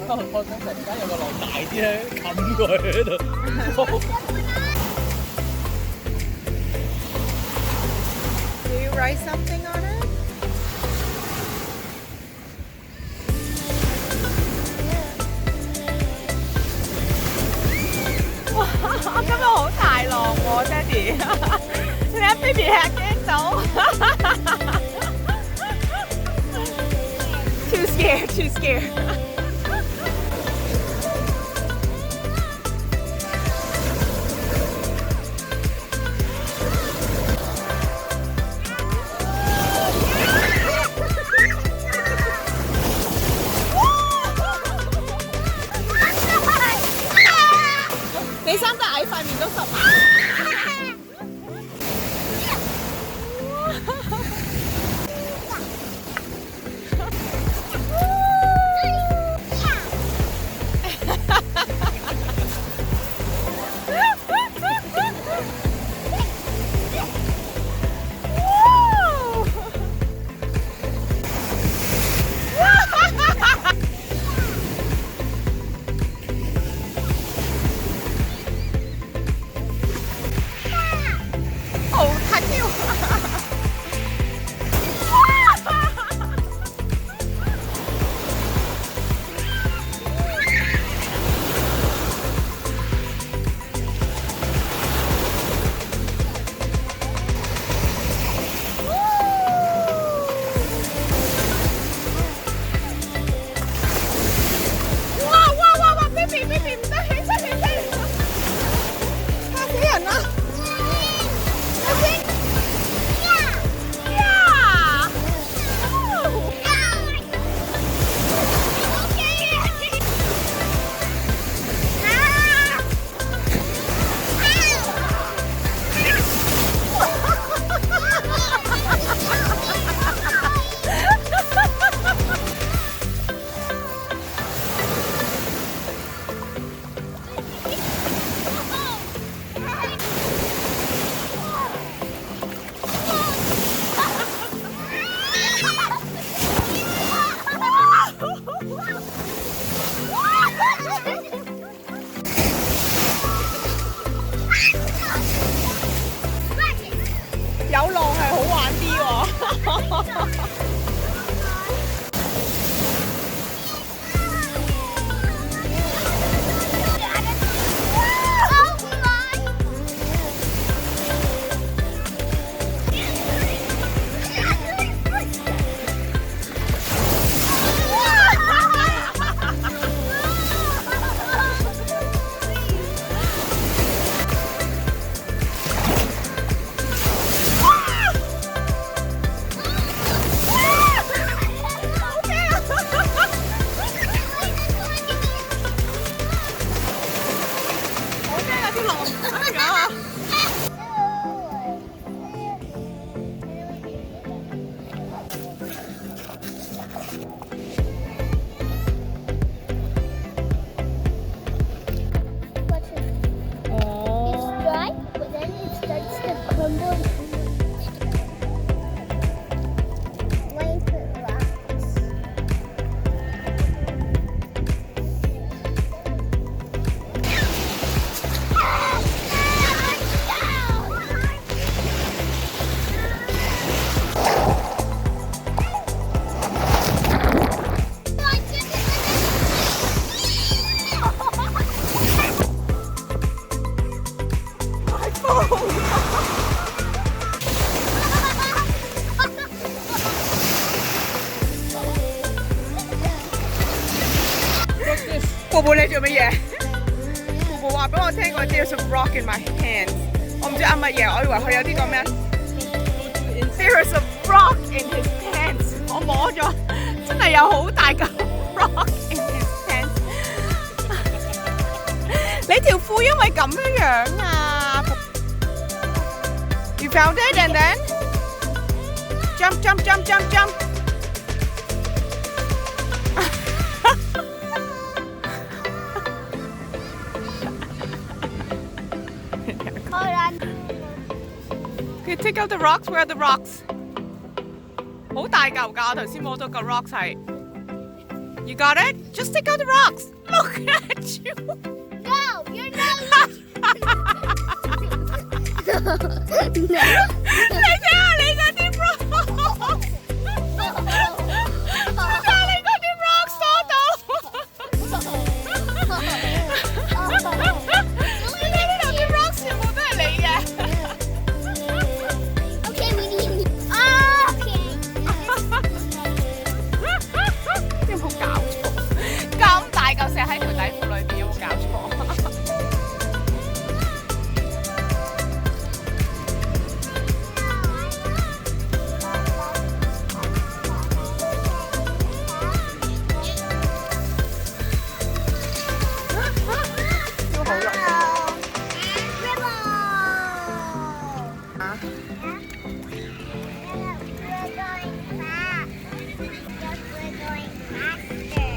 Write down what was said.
我想突然間有個浪大啲咧，冚佢喺度。Do you write something on it? 哇！今日好大浪喎，爹哋，你睇 baby 係驚到。Too scared, too scared. 你生得矮，塊面都濕。有浪係好玩啲喎。寶寶你做乜嘢？寶寶話俾我聽過 There's a rock in my hand， 我唔知啱乜嘢，我以為佢有啲個咩 There's a rock in his pants， 我摸咗，真係有好大嚿 rock in his pants。你條褲因為咁樣啊 ？You found it and then jump jump jump jump jump。Okay, take out the rocks. Where are the rocks? 好大嚿㗎，我頭先摸到個 rocks 係。You got it? Just take out the rocks. Look at you. No, you're not. No. 你睇下你嗰啲 rocks，睇下你嗰啲 rocks 多到。你睇呢度啲 rocks 全部都係你嘅。Okay, we need. Oh, okay. 有冇搞錯？咁大嚿石喺條底褲裏邊，有冇搞錯？We're going faster.